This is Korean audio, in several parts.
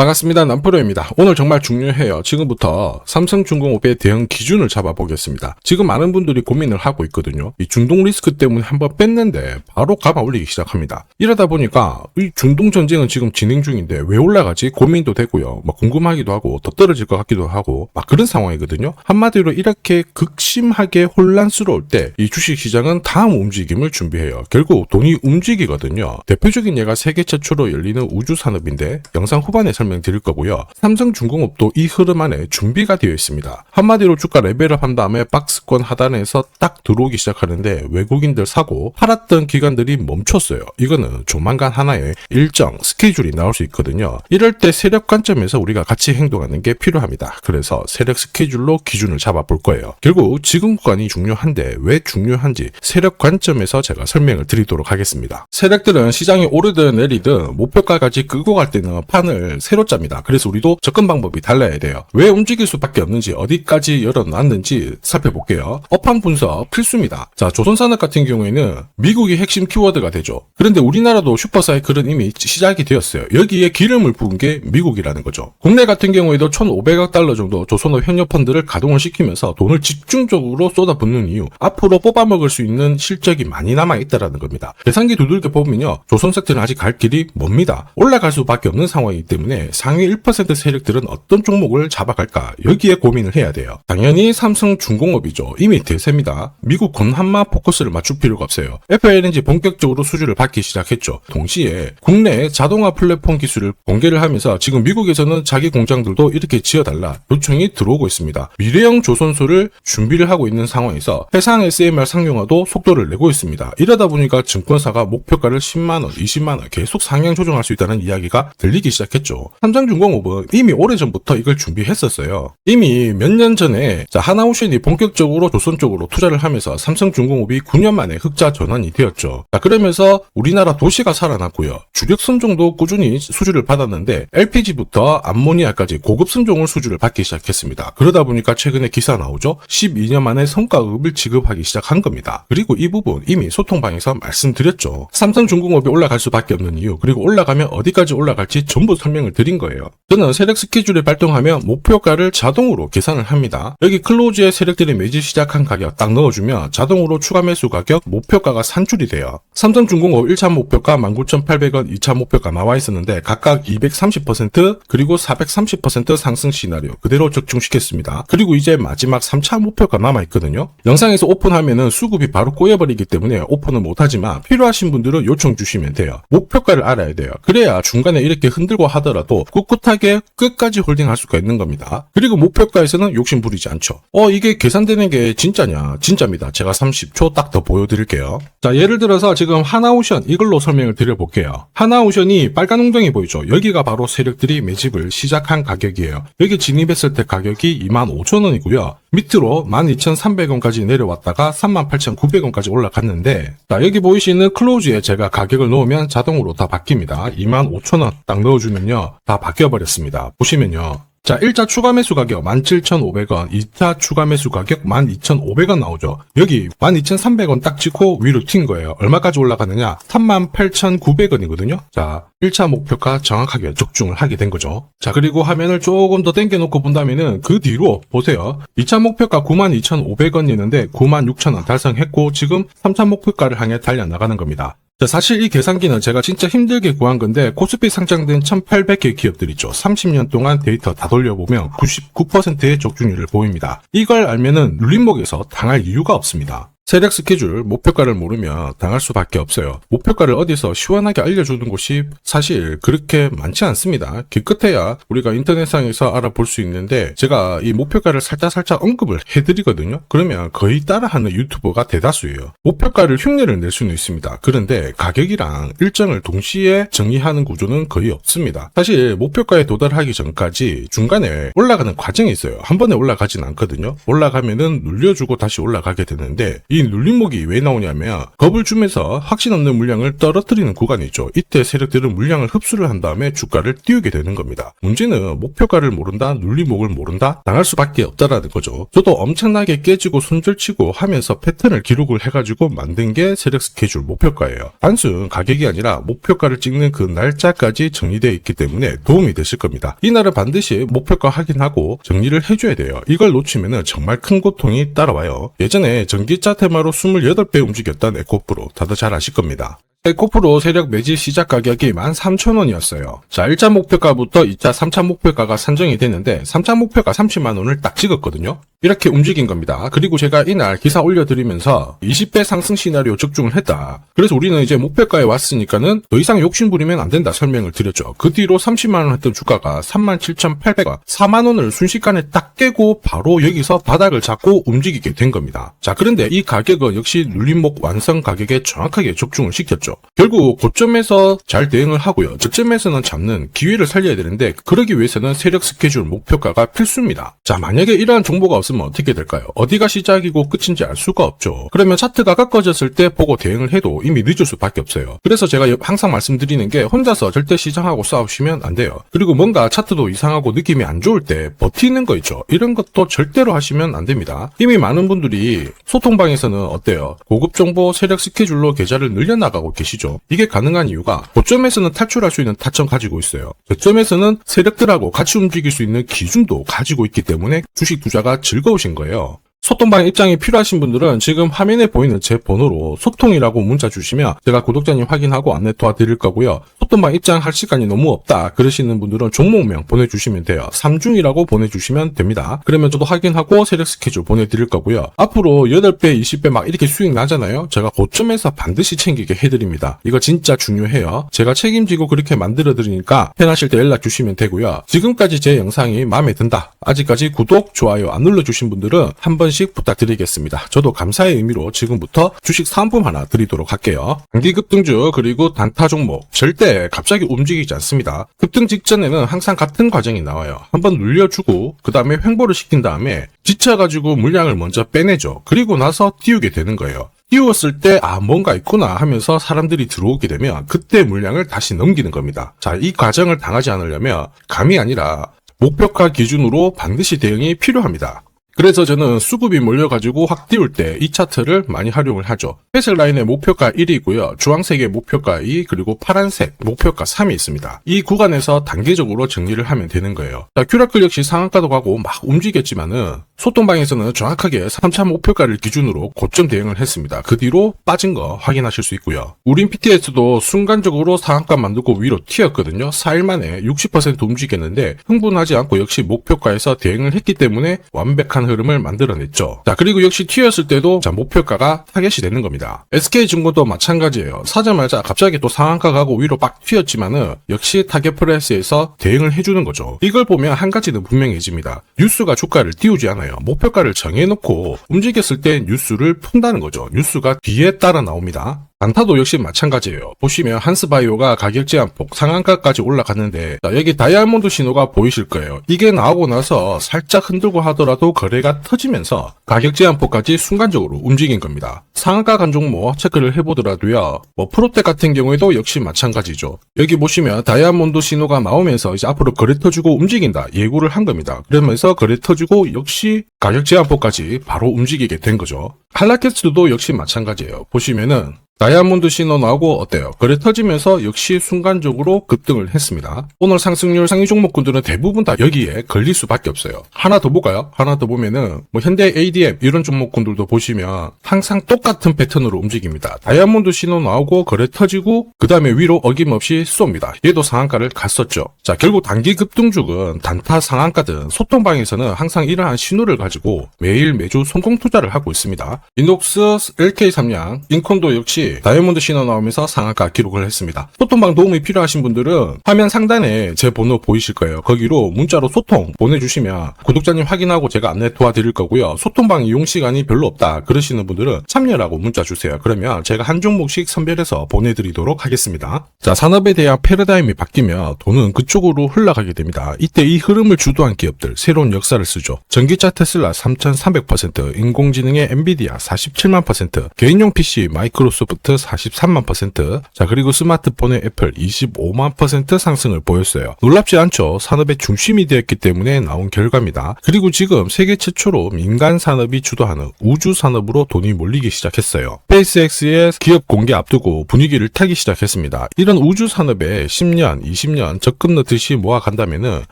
반갑습니다. 남프로입니다. 오늘 정말 중요해요. 지금부터 삼성중공업의 대응 기준을 잡아보겠습니다. 지금 많은 분들이 고민을 하고 있거든요. 이 중동 리스크 때문에 한번 뺐는데 바로 가방 올리기 시작합니다. 이러다 보니까 이 중동 전쟁은 지금 진행 중인데 왜 올라가지? 고민도 되고요. 궁금하기도 하고 더 떨어질 것 같기도 하고 그런 상황이거든요. 한마디로 이렇게 극심하게 혼란스러울 때 이 주식시장은 다음 움직임을 준비해요. 결국 돈이 움직이거든요. 대표적인 예가 세계 최초로 열리는 우주산업인데 영상 후반에 설명드릴 거고요. 삼성중공업도 이 흐름 안에 준비가 되어 있습니다. 한마디로 주가 레벨업 한 다음에 박스권 하단에서 딱 들어오기 시작하는데 외국인들 사고 팔았던 기관들이 멈췄어요. 이거는 조만간 하나의 일정 스케줄이 나올 수 있거든요. 이럴 때 세력 관점에서 우리가 같이 행동하는 게 필요합니다. 그래서 세력 스케줄로 기준을 잡아볼 거예요. 결국 지금 구간이 중요한데 왜 중요한지 세력 관점에서 제가 설명을 드리도록 하겠습니다. 세력들은 시장이 오르든 내리든 목표가까지 끌고 갈 때는 판을 새로 짭니다. 그래서 우리도 접근 방법이 달라야 돼요. 왜 움직일 수밖에 없는지 어디까지 열어놨는지 살펴볼게요. 업황 분석 필수입니다. 자, 조선산업 같은 경우에는 미국이 핵심 키워드가 되죠. 그런데 우리나라도 슈퍼사이클은 이미 시작이 되었어요. 여기에 기름을 부은 게 미국이라는 거죠. 국내 같은 경우에도 1,500억 달러 정도 조선업 현역 펀드를 가동을 시키면서 돈을 집중적으로 쏟아붓는 이유, 앞으로 뽑아먹을 수 있는 실적이 많이 남아있다는 겁니다. 계산기 두들겨 보면요, 조선 섹터는 아직 갈 길이 멉니다. 올라갈 수밖에 없는 상황이기 때문에 상위 1% 세력들은 어떤 종목을 잡아갈까, 여기에 고민을 해야 돼요. 당연히 삼성중공업이죠. 이미 대세입니다. 미국 건한마 포커스를 맞출 필요가 없어요. FLNG 본격적으로 수주를 받기 시작했죠. 동시에 국내 자동화 플랫폼 기술을 공개를 하면서 지금 미국에서는 자기 공장들도 이렇게 지어달라 요청이 들어오고 있습니다. 미래형 조선소를 준비를 하고 있는 상황에서 해상 SMR 상용화도 속도를 내고 있습니다. 이러다 보니까 증권사가 목표가를 10만원, 20만원 계속 상향 조정할 수 있다는 이야기가 들리기 시작했죠. 삼성중공업은 이미 오래전부터 이걸 준비했었어요. 이미 몇 년 전에 하나오션이 본격적으로 조선 쪽으로 투자를 하면서 삼성중공업이 9년 만에 흑자 전환이 되었죠. 그러면서 우리나라 도시가 살아났고요. 주력 선종도 꾸준히 수주를 받았는데 LPG부터 암모니아까지 고급 선종을 수주를 받기 시작했습니다. 그러다 보니까 최근에 기사 나오죠. 12년 만에 성과급을 지급하기 시작한 겁니다. 그리고 이 부분 이미 소통방에서 말씀드렸죠. 삼성중공업이 올라갈 수밖에 없는 이유, 그리고 올라가면 어디까지 올라갈지 전부 설명을 드린 거예요. 저는 세력 스케줄을 발동하면 목표가를 자동으로 계산을 합니다. 여기 클로즈에 세력들이 매집 시작한 가격 딱 넣어주면 자동으로 추가 매수 가격 목표가가 산출이 돼요. 삼성중공업 1차 목표가 19,800원, 2차 목표가 나와 있었는데 각각 230% 그리고 430% 상승 시나리오 그대로 적중시켰습니다. 그리고 이제 마지막 3차 목표가 남아있거든요. 영상에서 오픈하면은 수급이 바로 꼬여버리기 때문에 오픈은 못하지만 필요하신 분들은 요청 주시면 돼요. 목표가를 알아야 돼요. 그래야 중간에 이렇게 흔들고 하더라도 꿋꿋하게 끝까지 홀딩할 수가 있는 겁니다. 그리고 목표가에서는 욕심 부리지 않죠. 이게 계산되는 게 진짜냐? 진짜입니다. 제가 30초 딱 더 보여드릴게요. 자, 예를 들어서 지금 하나오션 이걸로 설명을 드려볼게요. 하나오션이 빨간 웅덩이 보이죠? 여기가 바로 세력들이 매집을 시작한 가격이에요. 여기 진입했을 때 가격이 25,000원이고요. 밑으로 12,300원까지 내려왔다가 38,900원까지 올라갔는데, 자, 여기 보이시는 클로즈에 제가 가격을 넣으면 자동으로 다 바뀝니다. 25,000원 딱 넣어주면요, 다 바뀌어버렸습니다. 보시면요. 자, 1차 추가 매수 가격 17,500원, 2차 추가 매수 가격 12,500원 나오죠. 여기 12,300원 딱 찍고 위로 튄 거예요. 얼마까지 올라가느냐? 38,900원이거든요. 자, 1차 목표가 정확하게 적중을 하게 된 거죠. 자, 그리고 화면을 조금 더 당겨놓고 본다면은 그 뒤로 보세요. 2차 목표가 92,500원이었는데 96,000원 달성했고 지금 3차 목표가를 향해 달려나가는 겁니다. 자, 사실 이 계산기는 제가 진짜 힘들게 구한 건데 코스피 상장된 1,800개 기업들 있죠. 30년 동안 데이터 다 돌려보면 99%의 적중률을 보입니다. 이걸 알면은 눌림목에서 당할 이유가 없습니다. 세력 스케줄, 목표가를 모르면 당할 수밖에 없어요. 목표가를 어디서 시원하게 알려주는 곳이 사실 그렇게 많지 않습니다. 기껏해야 우리가 인터넷상에서 알아볼 수 있는데 제가 이 목표가를 살짝 언급을 해드리거든요. 그러면 거의 따라하는 유튜버가 대다수예요. 목표가를 흉내를 낼 수는 있습니다. 그런데 가격이랑 일정을 동시에 정의하는 구조는 거의 없습니다. 사실 목표가에 도달하기 전까지 중간에 올라가는 과정이 있어요. 한 번에 올라가진 않거든요. 올라가면은 눌려주고 다시 올라가게 되는데 이 이 눌림목이 왜 나오냐면 겁을 주면서 확신 없는 물량을 떨어뜨리는 구간이죠. 이때 세력들은 물량을 흡수를 한 다음에 주가를 띄우게 되는 겁니다. 문제는 목표가를 모른다, 눌림목을 모른다, 당할 수밖에 없다라는 거죠. 저도 엄청나게 깨지고 손절치고 하면서 패턴을 기록을 해가지고 만든 게 세력 스케줄 목표가예요. 단순 가격이 아니라 목표가를 찍는 그 날짜까지 정리되어 있기 때문에 도움이 되실 겁니다. 이날은 반드시 목표가 확인하고 정리를 해줘야 돼요. 이걸 놓치면 정말 큰 고통이 따라와요. 예전에 전기차 테마로 28배 움직였던 에코프로 다들 잘 아실 겁니다. 에코프로 세력 매집 시작 가격이 13,000원이었어요. 자, 1차 목표가부터 2차, 3차 목표가가 산정이 됐는데 3차 목표가 30만원을 딱 찍었거든요. 이렇게 움직인 겁니다. 그리고 제가 이날 기사 올려드리면서 20배 상승 시나리오 적중을 했다. 그래서 우리는 이제 목표가에 왔으니까는 더 이상 욕심부리면 안 된다 설명을 드렸죠. 그 뒤로 30만원 했던 주가가 37,800원, 4만원을 순식간에 딱 깨고 바로 여기서 바닥을 잡고 움직이게 된 겁니다. 자, 그런데 이 가격은 역시 눌림목 완성 가격에 정확하게 적중을 시켰죠. 결국 고점에서 잘 대응을 하고요. 저점에서는 잡는 기회를 살려야 되는데 그러기 위해서는 세력 스케줄 목표가가 필수입니다. 자, 만약에 이러한 정보가 없으면 어떻게 될까요? 어디가 시작이고 끝인지 알 수가 없죠. 그러면 차트가 가까워졌을 때 보고 대응을 해도 이미 늦을 수밖에 없어요. 그래서 제가 항상 말씀드리는 게 혼자서 절대 시장하고 싸우시면 안 돼요. 그리고 뭔가 차트도 이상하고 느낌이 안 좋을 때 버티는 거 있죠. 이런 것도 절대로 하시면 안 됩니다. 이미 많은 분들이 소통방에서는 어때요? 고급 정보 세력 스케줄로 계좌를 늘려나가고 계시죠. 이게 가능한 이유가 고점에서는 탈출할 수 있는 타점 가지고 있어요. 저점에서는 세력들하고 같이 움직일 수 있는 기준도 가지고 있기 때문에 주식 투자가 즐거우신 거예요. 소통방 입장이 필요하신 분들은 지금 화면에 보이는 제 번호로 소통이라고 문자 주시면 제가 구독자님 확인하고 안내 도와드릴 거고요. 소통방 입장할 시간이 너무 없다 그러시는 분들은 종목명 보내주시면 돼요. 3중이라고 보내주시면 됩니다. 그러면 저도 확인하고 세력 스케줄 보내드릴 거고요. 앞으로 8배, 20배 막 이렇게 수익 나잖아요. 제가 고점에서 반드시 챙기게 해드립니다. 이거 진짜 중요해요. 제가 책임지고 그렇게 만들어드리니까 편하실 때 연락 주시면 되고요. 지금까지 제 영상이 마음에 든다. 아직까지 구독, 좋아요 안 눌러주신 분들은 한번 부탁드리겠습니다. 저도 감사의 의미로 지금부터 주식 사은품 하나 드리도록 할게요. 단기 급등주 그리고 단타 종목 절대 갑자기 움직이지 않습니다. 급등 직전에는 항상 같은 과정이 나와요. 한번 눌려주고 그 다음에 횡보를 시킨 다음에 지쳐가지고 물량을 먼저 빼내죠. 그리고 나서 띄우게 되는 거예요. 띄웠을 때 뭔가 있구나 하면서 사람들이 들어오게 되면 그때 물량을 다시 넘기는 겁니다. 자, 이 과정을 당하지 않으려면 감이 아니라 목표가 기준으로 반드시 대응이 필요합니다. 그래서 저는 수급이 몰려가지고 확 띄울 때 이 차트를 많이 활용을 하죠. 회색 라인의 목표가 1이고요. 주황색의 목표가 2, 그리고 파란색 목표가 3이 있습니다. 이 구간에서 단계적으로 정리를 하면 되는 거예요. 자, 큐라클 역시 상한가도 가고 막 움직였지만은 소통방에서는 정확하게 3차 목표가를 기준으로 고점 대응을 했습니다. 그 뒤로 빠진 거 확인하실 수 있고요. 우린 PTS도 순간적으로 상한가 만들고 위로 튀었거든요. 4일 만에 60% 움직였는데 흥분하지 않고 역시 목표가에서 대응을 했기 때문에 완벽한 흐름을 만들어냈죠. 자, 그리고 역시 튀었을 때도 자, 목표가가 타겟이 되는 겁니다. SK증권도 마찬가지예요. 사자마자 갑자기 또 상한가 가고 위로 빡 튀었지만은 역시 타겟 프라이스에서 대응을 해주는 거죠. 이걸 보면 한 가지는 분명해집니다. 뉴스가 주가를 띄우지 않아요. 목표가를 정해놓고 움직였을 때 뉴스를 푼다는 거죠. 뉴스가 뒤에 따라 나옵니다. 단타도 역시 마찬가지예요. 보시면 한스바이오가 가격 제한폭 상한가까지 올라갔는데 자, 여기 다이아몬드 신호가 보이실 거예요. 이게 나오고 나서 살짝 흔들고 하더라도 거래가 터지면서 가격 제한폭까지 순간적으로 움직인 겁니다. 상한가 간 종목 체크를 해보더라도요. 프로텍 같은 경우에도 역시 마찬가지죠. 여기 보시면 다이아몬드 신호가 나오면서 이제 앞으로 거래 터지고 움직인다 예고를 한 겁니다. 그러면서 거래 터지고 역시 가격 제한폭까지 바로 움직이게 된 거죠. 한라캐스트도 역시 마찬가지예요. 보시면은 다이아몬드 신호 나오고 어때요? 거래 터지면서 역시 순간적으로 급등을 했습니다. 오늘 상승률 상위 종목군들은 대부분 다 여기에 걸릴 수밖에 없어요. 하나 더 볼까요? 하나 더 보면은 현대 ADM 이런 종목군들도 보시면 항상 똑같은 패턴으로 움직입니다. 다이아몬드 신호 나오고 거래 터지고 그 다음에 위로 어김없이 쏩니다. 얘도 상한가를 갔었죠. 자, 결국 단기 급등주은 단타 상한가든 소통방에서는 항상 이러한 신호를 가지고 매일 매주 성공 투자를 하고 있습니다. 이녹스, LK삼양, 인콘도 역시 없이 다이아몬드 신호 나오면서 상한가 기록을 했습니다. 소통방 도움이 필요하신 분들은 화면 상단에 제 번호 보이실 거예요. 거기로 문자로 소통 보내주시면 구독자님 확인하고 제가 안내 도와드릴 거고요. 소통방 이용 시간이 별로 없다 그러시는 분들은 참여라고 문자 주세요. 그러면 제가 한 종목씩 선별해서 보내드리도록 하겠습니다. 자, 산업에 대한 패러다임이 바뀌면 돈은 그쪽으로 흘러가게 됩니다. 이때 이 흐름을 주도한 기업들 새로운 역사를 쓰죠. 전기차 테슬라 3300%, 인공지능의 엔비디아 47만 %, 개인용 PC 마이크로소프트 43만 %, 자 그리고 스마트폰의 애플 25만 % 상승을 보였어요. 놀랍지 않죠? 산업의 중심이 되었기 때문에 나온 결과입니다. 그리고 지금 세계 최초로 민간 산업이 주도하는 우주 산업으로 돈이 몰리기 시작했어요. 스페이스X의 기업 공개 앞두고 분위기를 타기 시작했습니다. 이런 우주 산업에 10년, 20년 적금 넣듯이 모아간다면은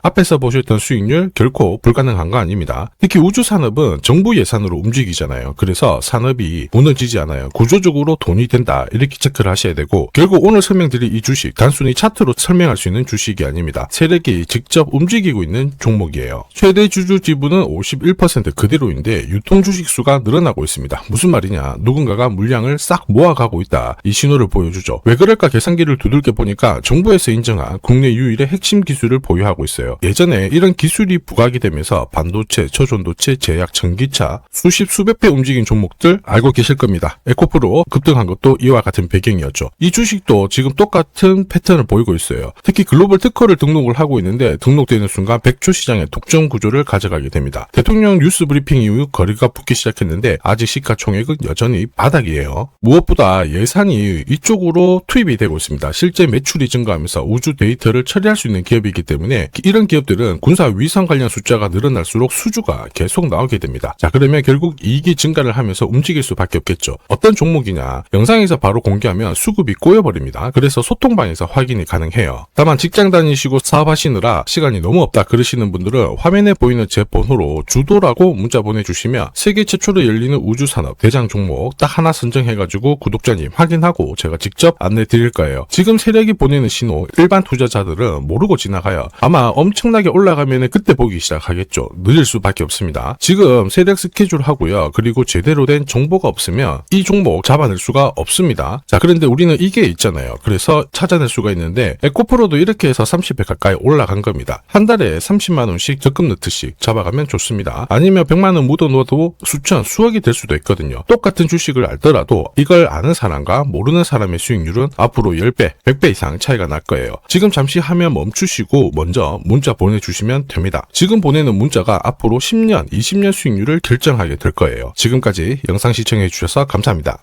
앞에서 보셨던 수익률 결코 불가능한 거 아닙니다. 특히 우주 산업은 정부 예산으로 움직이잖아요. 그래서 산업이 무너지지 않아요. 구조적으로 돈이 된다 이렇게 체크를 하셔야 되고, 결국 오늘 설명드릴 이 주식 단순히 차트로 설명할 수 있는 주식이 아닙니다. 세력이 직접 움직이고 있는 종목이에요. 최대 주주 지분은 51% 그대로인데 유통 주식 수가 늘어나고 있습니다. 무슨 말이냐, 누군가가 물량을 싹 모아가고 있다 이 신호를 보여주죠. 왜 그럴까 계산기를 두들겨 보니까 정부에서 인정한 국내 유일의 핵심 기술을 보유하고 있어요. 예전에 이런 기술이 부각이 되면서 반도체, 저전도체, 제약, 전기차 수십 수백 배 움직인 종목들 알고 계실 겁니다. 에코프로 급등한 것도 이와 같은 배경이었죠. 이 주식도 지금 똑같은 패턴을 보이고 있어요. 특히 글로벌 특허를 등록을 하고 있는데 등록되는 순간 100조 시장의 독점 구조를 가져가게 됩니다. 대통령 뉴스 브리핑 이후 거리가 붙기 시작했는데 아직 시가총액은 여전히 바닥이에요. 무엇보다 예산이 이쪽으로 투입이 되고 있습니다. 실제 매출이 증가하면서 우주 데이터를 처리할 수 있는 기업이기 때문에 이런 기업들은 군사 위성 관련 숫자가 늘어날수록 수주가 계속 나오게 됩니다. 자, 그러면 결국 이익이 증가를 하면서 움직일 수밖에 없겠죠. 어떤 종목이냐, 영상에서 바로 공개하면 수급이 꼬여버립니다. 그래서 소통방에서 확인이 가능해요. 다만 직장 다니시고 사업하시느라 시간이 너무 없다 그러시는 분들은 화면에 보이는 제 번호로 주도라고 문자 보내주시면 세계 최초로 열리는 우주산업 대장 종목 딱 하나 선정해가지고 구독자님 확인하고 제가 직접 안내 드릴 거예요. 지금 세력이 보내는 신호 일반 투자자들은 모르고 지나가요. 아마 엄청나게 올라가면 그때 보기 시작하겠죠. 늦을 수밖에 없습니다. 지금 세력 스케줄 하고요. 그리고 제대로 된 정보가 없으면 이 종목 잡아낼 수가 없습니다. 자, 그런데 우리는 이게 있잖아요. 그래서 찾아낼 수가 있는데 에코프로도 이렇게 해서 30배 가까이 올라간 겁니다. 한 달에 30만 원씩 적금 넣듯이 잡아가면 좋습니다. 아니면 100만 원 묻어놓아도 수천, 수억이 될 수도 있거든요. 똑같은 주식을 알더라도 이걸 아는 사람과 모르는 사람의 수익률은 앞으로 10배, 100배 이상 차이가 날 거예요. 지금 잠시 화면 멈추시고 먼저 문자 보내주시면 됩니다. 지금 보내는 문자가 앞으로 10년, 20년 수익률을 결정하게 될 거예요. 지금까지 영상 시청해 주셔서 감사합니다.